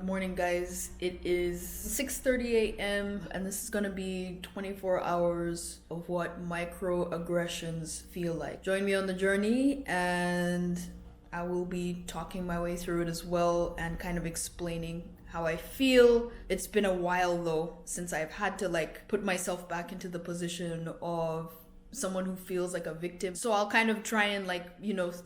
morning, guys. It is 6:30 a.m. and this is gonna be 24 hours of what microaggressions feel like. Join me on the journey and I will be talking my way through it as well and kind of explaining how I feel. It's been a while though since I've had to put myself back into the position of someone who feels like a victim. So I'll kind of try and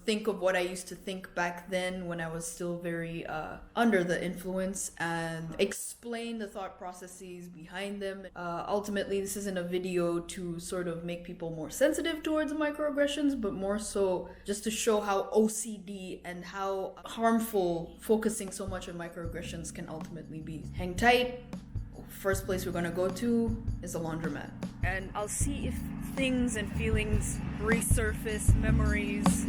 think of what I used to think back then when I was still very under the influence and explain the thought processes behind them. Ultimately, this isn't a video to sort of make people more sensitive towards microaggressions, but more so just to show how OCD and how harmful focusing so much on microaggressions can ultimately be. Hang tight. First place we're gonna go to is the laundromat. And I'll see if things and feelings resurface, memories.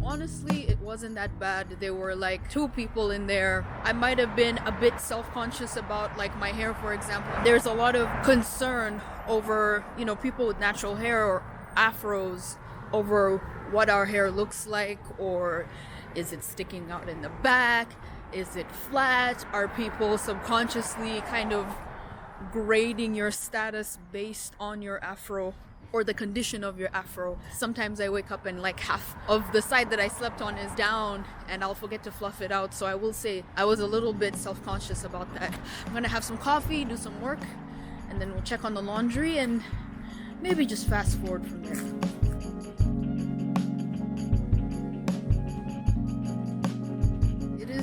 Honestly, it wasn't that bad. There were two people in there. I might have been a bit self-conscious about my hair, for example. There's a lot of concern over, people with natural hair or afros over what our hair looks like, or is it sticking out in the back? Is it flat? Are people subconsciously kind of grading your status based on your afro or the condition of your afro? Sometimes I wake up and half of the side that I slept on is down and I'll forget to fluff it out. So I will say I was a little bit self-conscious about that. I'm gonna have some coffee, do some work, and then we'll check on the laundry and maybe just fast forward from there.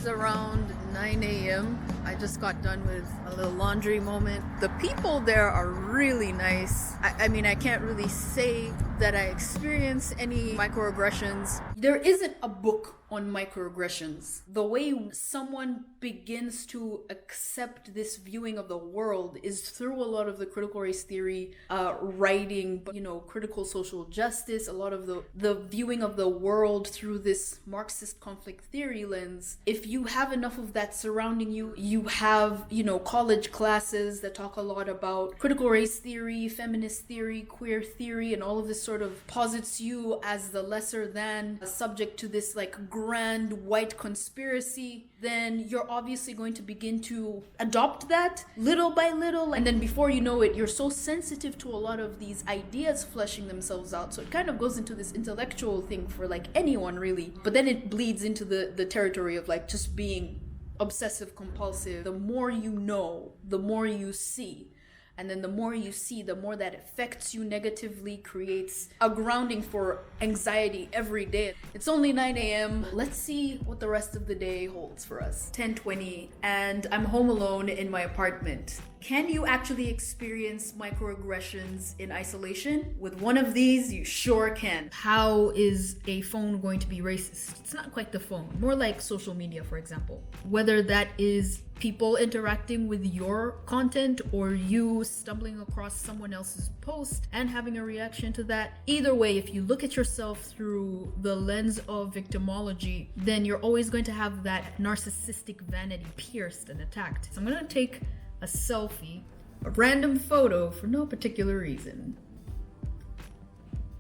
Around 9 a.m. I just got done with a little laundry moment. The people there are really nice. I mean, I can't really say that I experience any microaggressions. There isn't a book on microaggressions. The way someone begins to accept this viewing of the world is through a lot of the critical race theory writing, critical social justice, a lot of the viewing of the world through this Marxist conflict theory lens. If you have enough of that surrounding you, you have, college classes that talk a lot about critical race theory, feminist theory, queer theory, and all of this sort of posits you as the lesser than subject to this grand white conspiracy, then you're obviously going to begin to adopt that little by little, and then before you know it, you're so sensitive to a lot of these ideas fleshing themselves out. So it kind of goes into this intellectual thing for anyone really, but then it bleeds into the territory of just being obsessive compulsive. The more you know, the more you see. And then the more you see, the more that affects you negatively, creates a grounding for anxiety every day. It's only 9 a.m. Let's see what the rest of the day holds for us. 10:20, and I'm home alone in my apartment. Can you actually experience microaggressions in isolation? With one of these, you sure can. How is a phone going to be racist? It's not quite the phone, more like social media, for example. Whether that is people interacting with your content or you stumbling across someone else's post and having a reaction to that. Either way, if you look at yourself through the lens of victimology, then you're always going to have that narcissistic vanity pierced and attacked. So I'm gonna take a selfie, a random photo for no particular reason.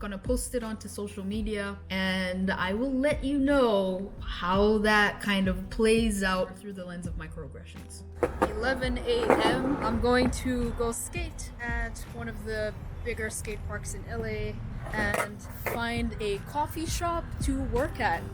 Gonna post it onto social media and I will let you know how that kind of plays out through the lens of microaggressions. 11 a.m. I'm going to go skate at one of the bigger skate parks in LA and find a coffee shop to work at.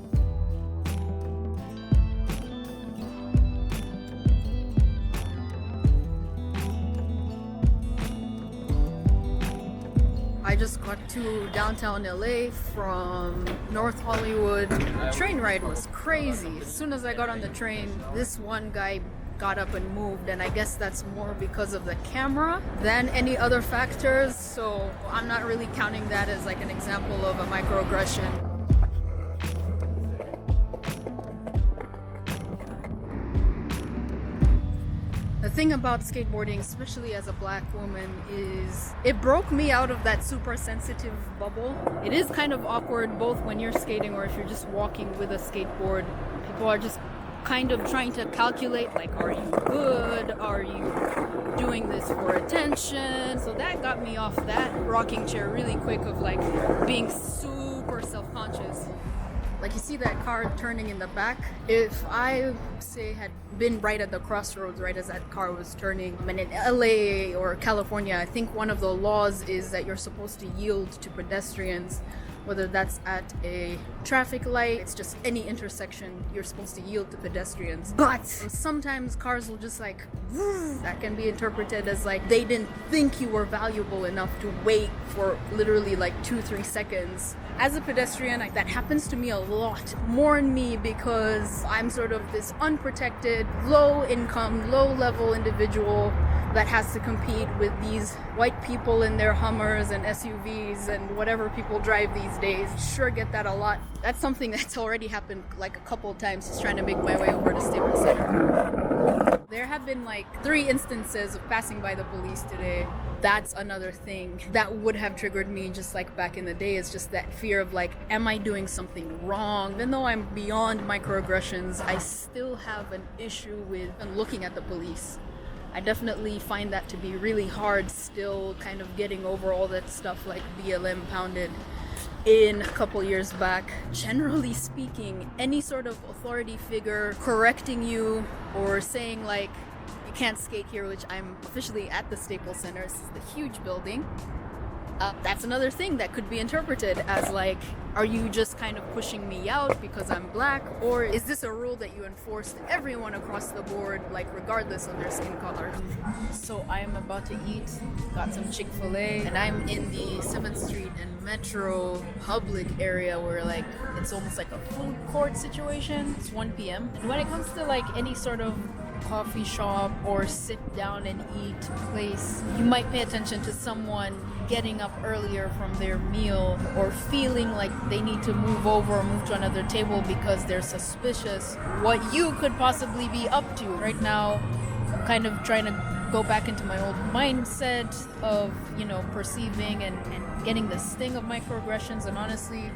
I just got to downtown LA from North Hollywood. The train ride was crazy. As soon as I got on the train, this one guy got up and moved, and I guess that's more because of the camera than any other factors. So I'm not really counting that as an example of a microaggression. The thing about skateboarding, especially as a black woman, is it broke me out of that super sensitive bubble. It is kind of awkward both when you're skating or if you're just walking with a skateboard. People are just kind of trying to calculate, are you good? Are you doing this for attention? So that got me off that rocking chair really quick of being super conscious. Like, you see that car turning in the back? If I, say, had been right at the crossroads right as that car was turning, I mean, in LA or California, I think one of the laws is that you're supposed to yield to pedestrians, whether that's at a traffic light, it's just any intersection, you're supposed to yield to pedestrians. But sometimes cars will just like, that can be interpreted as like they didn't think you were valuable enough to wait for literally like 2-3 seconds. As a pedestrian, that happens to me a lot. More in me because I'm sort of this unprotected, low income, low level individual that has to compete with these white people in their Hummers and SUVs and whatever people drive these days. Sure get that a lot. That's something that's already happened like a couple of times, just trying to make my way over to Staples Center. There have been like 3 instances of passing by the police today. That's another thing that would have triggered me just like back in the day. Is just that fear of like, am I doing something wrong? Even though I'm beyond microaggressions, I still have an issue with looking at the police. I definitely find that to be really hard still, kind of getting over all that stuff like BLM pounded in a couple years back. Generally speaking, any sort of authority figure correcting you or saying like, you can't skate here, which I'm officially at the Staples Center, this is the huge building. That's another thing that could be interpreted as like, are you just kind of pushing me out because I'm black? Or is this a rule that you enforce to everyone across the board, like regardless of their skin color? So I am about to eat, got some Chick-fil-A, and I'm in the 7th Street and Metro public area where like, it's almost like a food court situation. It's 1 p.m. And when it comes to like any sort of coffee shop or sit down and eat place, you might pay attention to someone getting up earlier from their meal or feeling like they need to move over or move to another table because they're suspicious what you could possibly be up to. Right now, I'm kind of trying to go back into my old mindset of, you know, perceiving and getting the sting of microaggressions. And honestly,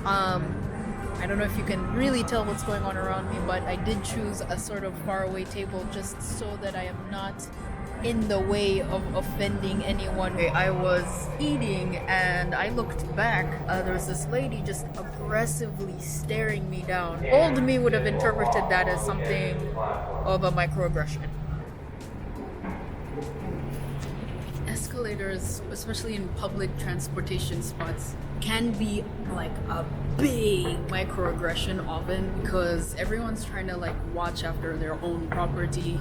I don't know if you can really tell what's going on around me, but I did choose a sort of faraway table just so that I am not in the way of offending anyone. I was eating and I looked back. There was this lady just aggressively staring me down. Old me would have interpreted that as something of a microaggression. Escalators, especially in public transportation spots, can be like a big microaggression often because everyone's trying to like watch after their own property.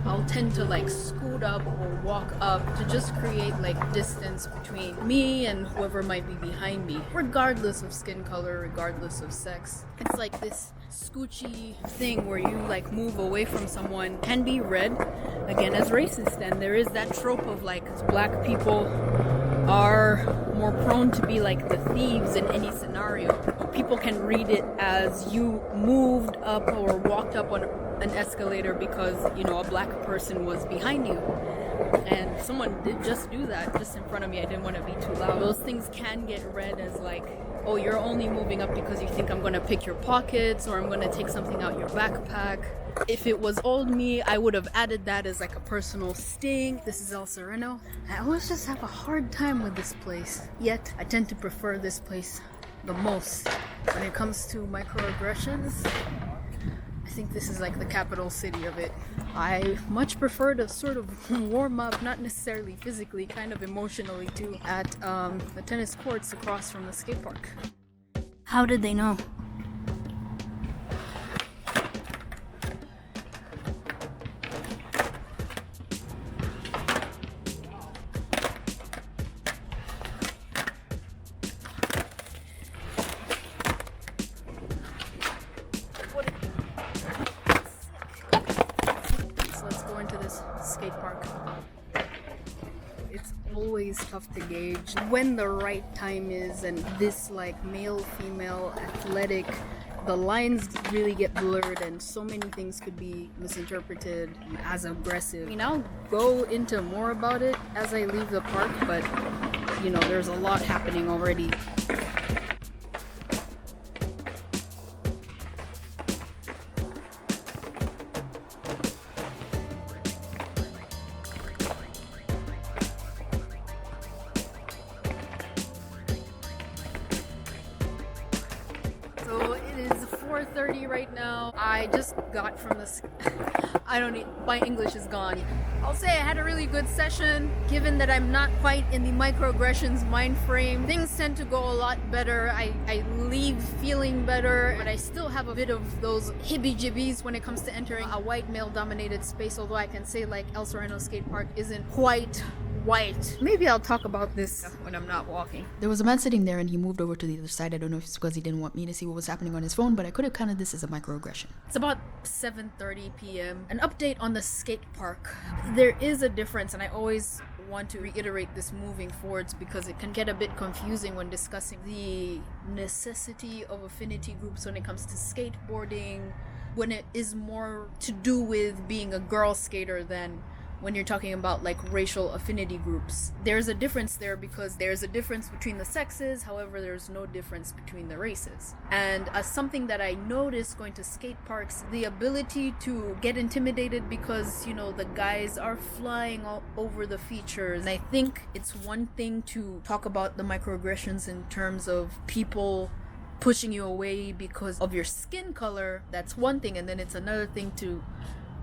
I'll tend to like scoot up or walk up to just create like distance between me and whoever might be behind me, regardless of skin color, regardless of sex. It's like this scoochy thing where you like move away from someone can be read again as racist, and there is that trope of like black people are more prone to be like the thieves in any scenario. People can read it as you moved up or walked up on an escalator because, you know, a black person was behind you. And someone did just do that just in front of me. I didn't want to be too loud. Those things can get read as like, oh, you're only moving up because you think I'm going to pick your pockets or I'm going to take something out your backpack. If it was old me, I would have added that as like a personal sting. This is El Sereno. I always just have a hard time with this place. Yet, I tend to prefer this place the most. When it comes to microaggressions, I think this is like the capital city of it. I much prefer to sort of warm up, not necessarily physically, kind of emotionally too, at the tennis courts across from the skate park. How did they know? Skate park. It's always tough to gauge when the right time is, and this like male female athletic, the lines really get blurred and so many things could be misinterpreted as aggressive. I mean, I'll go into more about it as I leave the park, but you know, there's a lot happening already. 4:30 right now. I just got from the my English is gone. I'll say I had a really good session. Given that I'm not quite in the microaggressions mind frame, things tend to go a lot better. I leave feeling better, but I still have a bit of those hibby-jibbies when it comes to entering a white male-dominated space, although I can say like El Sereno Skatepark isn't quite white. Maybe I'll talk about this when I'm not walking. There was a man sitting there and he moved over to the other side. I don't know if it's because he didn't want me to see what was happening on his phone, but I could have counted this as a microaggression. It's about 7:30 p.m. An update on the skate park. There is a difference, and I always want to reiterate this moving forwards because it can get a bit confusing when discussing the necessity of affinity groups when it comes to skateboarding, when it is more to do with being a girl skater than when you're talking about like racial affinity groups. There's a difference there because there's a difference between the sexes, however there's no difference between the races. And something that I noticed going to skate parks, the ability to get intimidated because, you know, the guys are flying all over the features. And I think it's one thing to talk about the microaggressions in terms of people pushing you away because of your skin color. That's one thing. And then it's another thing to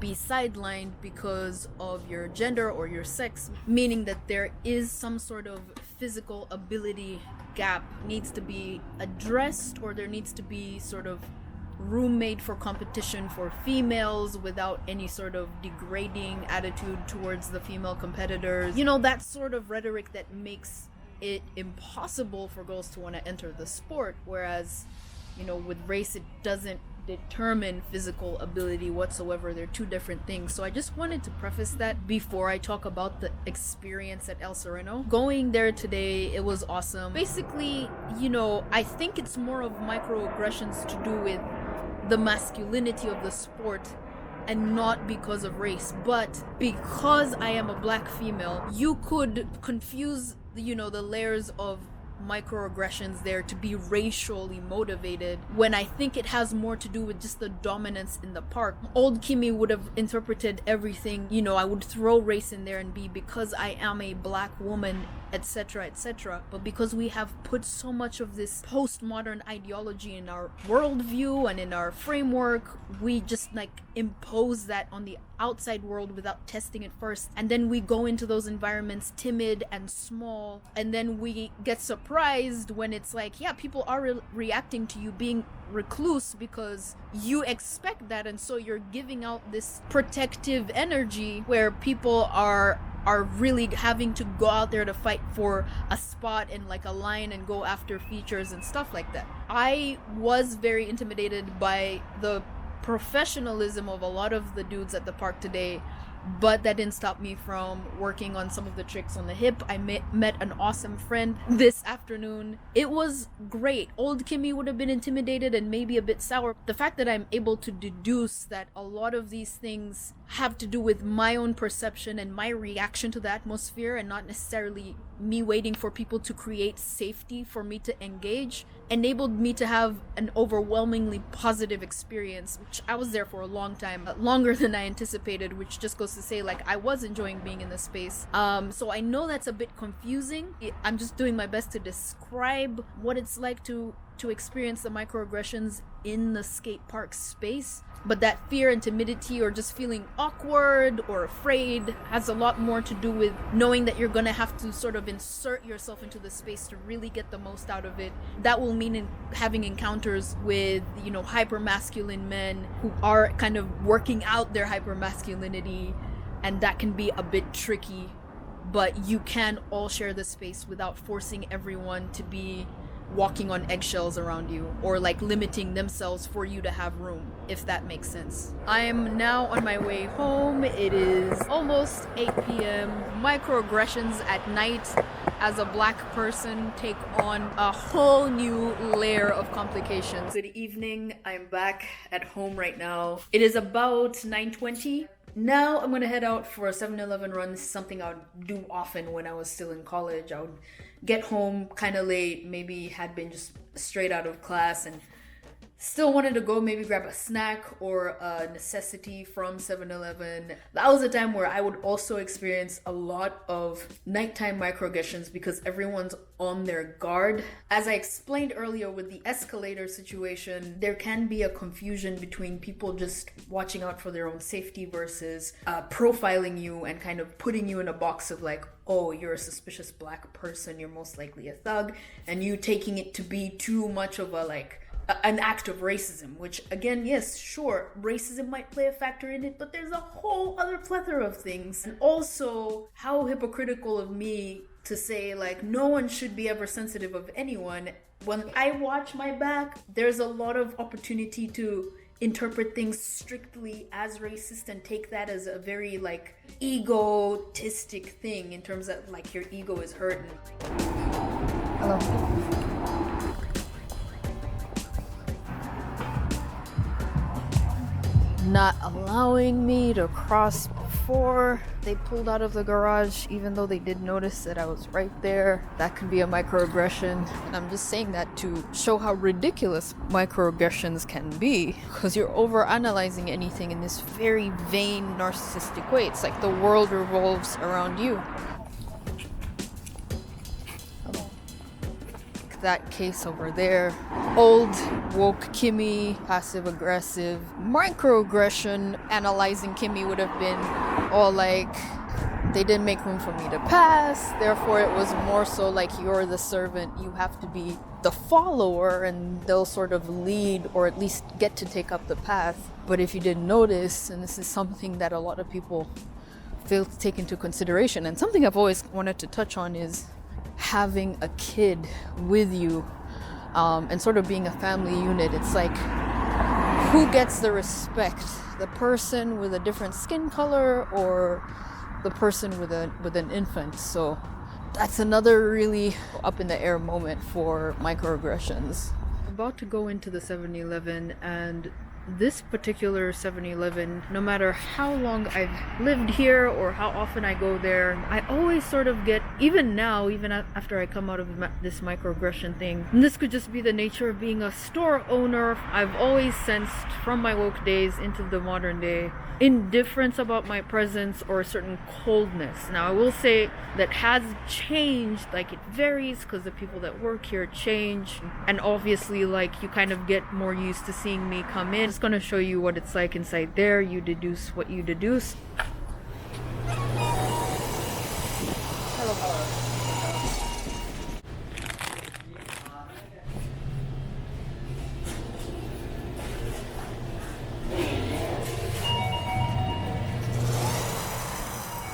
be sidelined because of your gender or your sex, meaning that there is some sort of physical ability gap needs to be addressed, or there needs to be sort of room made for competition for females without any sort of degrading attitude towards the female competitors. You know, that sort of rhetoric that makes it impossible for girls to want to enter the sport, whereas, you know, with race it doesn't determine physical ability whatsoever. They're two different things. So I just wanted to preface that before I talk about the experience at El Sereno. Going there today, it was awesome. Basically, you know, I think it's more of microaggressions to do with the masculinity of the sport and not because of race. But because I am a black female, you could confuse, you know, the layers of microaggressions there to be racially motivated, when I think it has more to do with just the dominance in the park. Old Kimmy would have interpreted everything, you know, I would throw race in there and be because I am a black woman, etc., etc. But because we have put so much of this postmodern ideology in our worldview and in our framework, we just like impose that on the outside world without testing it first, and then we go into those environments timid and small, and then we get surprised when it's like, yeah, people are reacting to you being recluse because you expect that, and so you're giving out this protective energy where people are really having to go out there to fight for a spot in like a line and go after features and stuff like that. I was very intimidated by the professionalism of a lot of the dudes at the park today, but that didn't stop me from working on some of the tricks on the hip. I met an awesome friend this afternoon. It was great. Old Kimmy would have been intimidated and maybe a bit sour. The fact that I'm able to deduce that a lot of these things have to do with my own perception and my reaction to the atmosphere, and not necessarily me waiting for people to create safety for me to engage, enabled me to have an overwhelmingly positive experience, which I was there for a long time, longer than I anticipated, which just goes to say like I was enjoying being in the space. So I know that's a bit confusing. I'm just doing my best to describe what it's like to experience the microaggressions in the skate park space. But that fear and timidity, or just feeling awkward or afraid, has a lot more to do with knowing that you're gonna have to sort of insert yourself into the space to really get the most out of it. That will mean having encounters with, you know, hypermasculine men who are kind of working out their hypermasculinity, and that can be a bit tricky. But you can all share the space without forcing everyone to be walking on eggshells around you, or like limiting themselves for you to have room, if that makes sense. I am now on my way home. It is almost 8 p.m. Microaggressions at night as a black person take on a whole new layer of complications. Good evening. I'm back at home right now. It is about 9:20. Now I'm gonna head out for a 7-Eleven run. This is something I would do often when I was still in college. I would get home kind of late, maybe had been just straight out of class, and still wanted to go maybe grab a snack or a necessity from 7-Eleven. That was a time where I would also experience a lot of nighttime microaggressions because everyone's on their guard. As I explained earlier with the escalator situation, there can be a confusion between people just watching out for their own safety versus profiling you and kind of putting you in a box of like, oh, you're a suspicious black person, you're most likely a thug, and you taking it to be too much of a like an act of racism, which again, yes, sure, racism might play a factor in it, but there's a whole other plethora of things. And also, how hypocritical of me to say like no one should be ever sensitive of anyone. When I watch my back, there's a lot of opportunity to interpret things strictly as racist and take that as a very like egotistic thing in terms of like your ego is hurt. Hello. Not allowing me to cross before they pulled out of the garage, even though they did notice that I was right there. That could be a microaggression. And I'm just saying that to show how ridiculous microaggressions can be, because you're overanalyzing anything in this very vain, narcissistic way. It's like the world revolves around you. That case over there. Old, woke Kimmy, passive aggressive. Microaggression, analyzing Kimmy would have been all like, they didn't make room for me to pass, therefore it was more so like you're the servant, you have to be the follower and they'll sort of lead or at least get to take up the path. But if you didn't notice, and this is something that a lot of people fail to take into consideration, and something I've always wanted to touch on is having a kid with you and sort of being a family unit. It's like, who gets the respect? The person with a different skin color or the person with an infant? So that's another really up in the air moment for microaggressions. I'm about to go into the 7-Eleven, and this particular 7-Eleven, no matter how long I've lived here or how often I go there, I always sort of get, even now, even after I come out of this microaggression thing, and this could just be the nature of being a store owner, I've always sensed from my woke days into the modern day indifference about my presence or a certain coldness. Now I will say that has changed, like it varies because the people that work here change, and obviously like you kind of get more used to seeing me come in. I'm just going to show you what it's like inside there. You deduce what you deduce.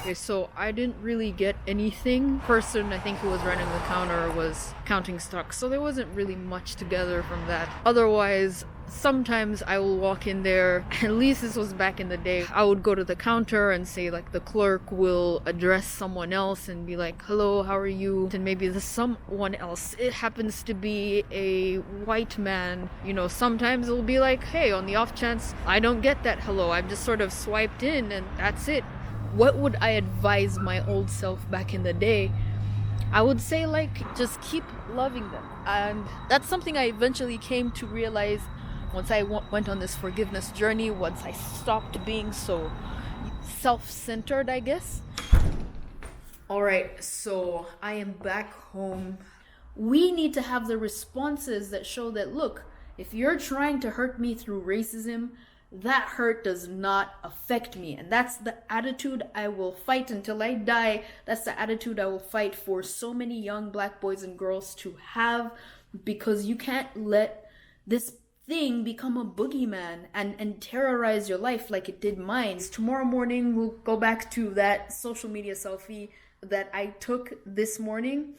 Okay, so I didn't really get anything. Person, I think, who was running the counter was counting stocks, so there wasn't really much to gather from that. Otherwise, sometimes I will walk in there, at least this was back in the day, I would go to the counter and say like the clerk will address someone else and be like, hello, how are you? And maybe the someone else, it happens to be a white man, you know, sometimes it'll be like, hey, on the off chance I don't get that hello, I've just sort of swiped in and that's it. What would I advise my old self back in the day? I would say like, just keep loving them. And that's something I eventually came to realize once I went on this forgiveness journey, once I stopped being so self-centered, I guess. All right, so I am back home. We need to have the responses that show that, look, if you're trying to hurt me through racism, that hurt does not affect me. And that's the attitude I will fight until I die. That's the attitude I will fight for so many young black boys and girls to have, because you can't let this thing become a boogeyman and terrorize your life like it did mine. Tomorrow morning, we'll go back to that social media selfie that I took this morning.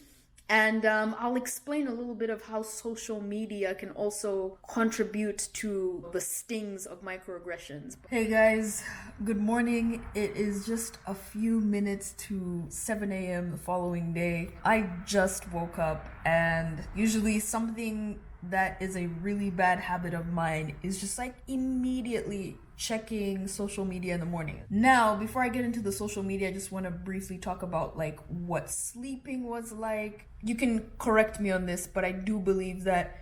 And I'll explain a little bit of how social media can also contribute to the stings of microaggressions. Hey guys, good morning. It is just a few minutes to 7 a.m. the following day. I just woke up, and usually something that is a really bad habit of mine is just like immediately checking social media in the morning. Now, before I get into the social media, I just want to briefly talk about like what sleeping was like. You can correct me on this, but I do believe that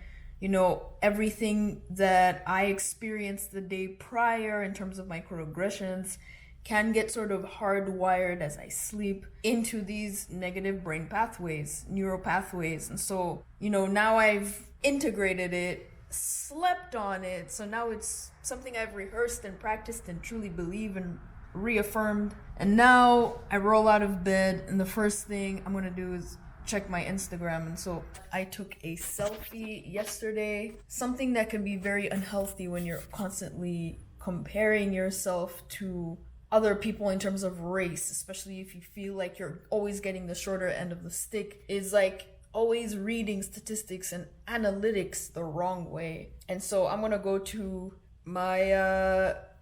everything that I experienced the day prior in terms of microaggressions can get sort of hardwired as I sleep into these negative brain pathways, neuropathways. And so, now I've integrated it, slept on it. So now it's something I've rehearsed and practiced and truly believe and reaffirmed. And now I roll out of bed and the first thing I'm going to do is check my Instagram. And so I took a selfie yesterday, something that can be very unhealthy when you're constantly comparing yourself to other people in terms of race, especially if you feel like you're always getting the shorter end of the stick, is like always reading statistics and analytics the wrong way. And so I'm gonna go to my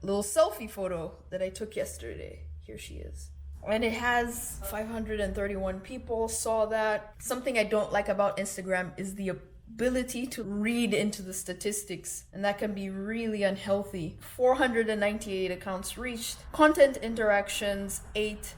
little selfie photo that I took yesterday. Here she is. And it has 531 people saw that. Something I don't like about Instagram is the ability to read into the statistics, and that can be really unhealthy. 498 accounts reached, content interactions 8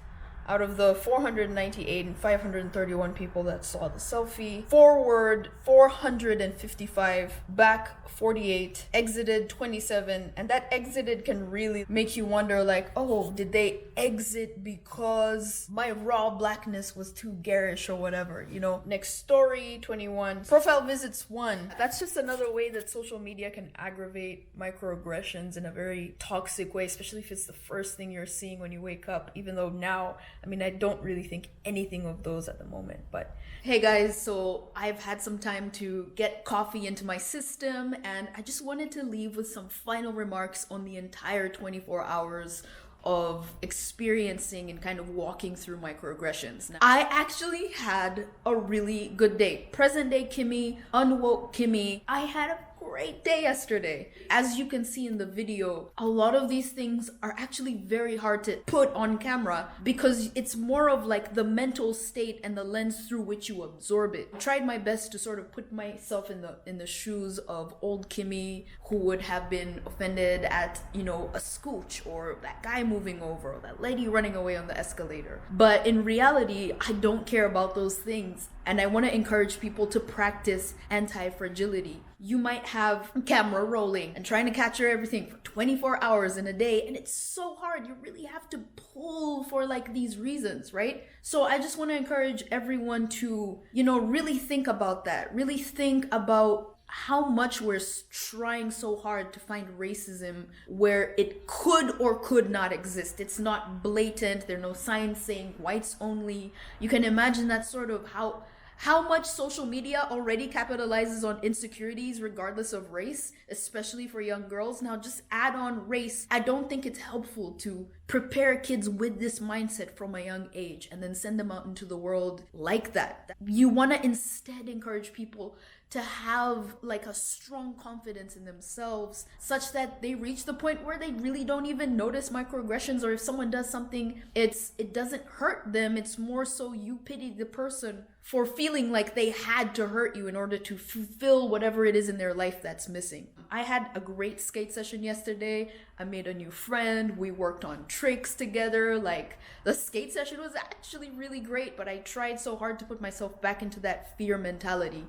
out of the 498 and 531 people that saw the selfie. Forward 455, back 48, exited 27, and that exited can really make you wonder like, oh, did they exit because my raw blackness was too garish or whatever, Next story 21, profile visits 1. That's just another way that social media can aggravate microaggressions in a very toxic way, especially if it's the first thing you're seeing when you wake up, even though now, I don't really think anything of those at the moment. But hey guys, so I've had some time to get coffee into my system, and I just wanted to leave with some final remarks on the entire 24 hours of experiencing and kind of walking through microaggressions. Now, I actually had a really good day. Present day Kimmy, unwoke Kimmy. I had a great day yesterday. As you can see in the video, a lot of these things are actually very hard to put on camera because it's more of like the mental state and the lens through which you absorb it. I tried my best to sort of put myself in the shoes of old Kimmy, who would have been offended at, a scooch, or that guy moving over, or that lady running away on the escalator. But in reality, I don't care about those things. And I want to encourage people to practice anti-fragility. You might have camera rolling and trying to capture everything for 24 hours in a day, and it's so hard. You really have to pull for like these reasons, right? So I just want to encourage everyone to, really think about that. Really think about how much we're trying so hard to find racism where it could or could not exist. It's not blatant. There are no signs saying whites only. You can imagine that sort of how much social media already capitalizes on insecurities regardless of race, especially for young girls. Now just add on race. I don't think it's helpful to prepare kids with this mindset from a young age and then send them out into the world like that. You want to instead encourage people to have like a strong confidence in themselves such that they reach the point where they really don't even notice microaggressions, or if someone does something, it doesn't hurt them. It's more so you pity the person for feeling like they had to hurt you in order to fulfill whatever it is in their life that's missing. I had a great skate session yesterday. I made a new friend. We worked on tricks together. Like, the skate session was actually really great, but I tried so hard to put myself back into that fear mentality.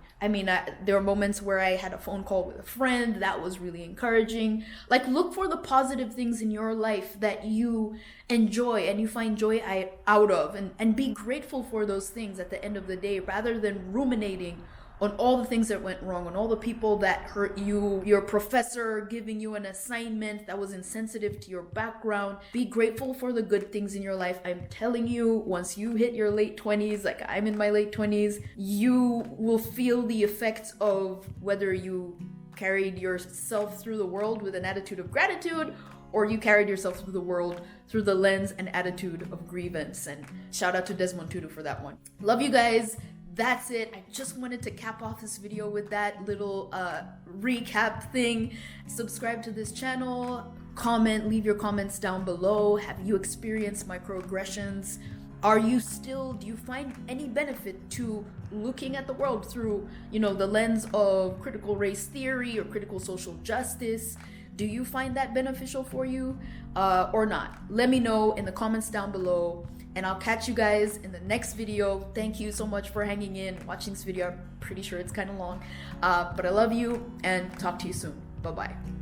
There were moments where I had a phone call with a friend. That was really encouraging. Like, look for the positive things in your life that you enjoy and you find joy out of, and be grateful for those things at the end of the day, rather than ruminating on all the things that went wrong, on all the people that hurt you, your professor giving you an assignment that was insensitive to your background. Be grateful for the good things in your life. I'm telling you, once you hit your late 20s, like I'm in my late 20s, you will feel the effects of whether you carried yourself through the world with an attitude of gratitude, or you carried yourself through the world through the lens and attitude of grievance. And shout out to Desmond Tutu for that one. Love you guys. That's it. I just wanted to cap off this video with that little recap thing. Subscribe to this channel, comment, leave your comments down below. Have you experienced microaggressions? Do you find any benefit to looking at the world through, the lens of critical race theory or critical social justice? Do you find that beneficial for you or not? Let me know in the comments down below. And I'll catch you guys in the next video. Thank you so much for hanging in, watching this video. I'm pretty sure it's kind of long, but I love you and talk to you soon. Bye-bye.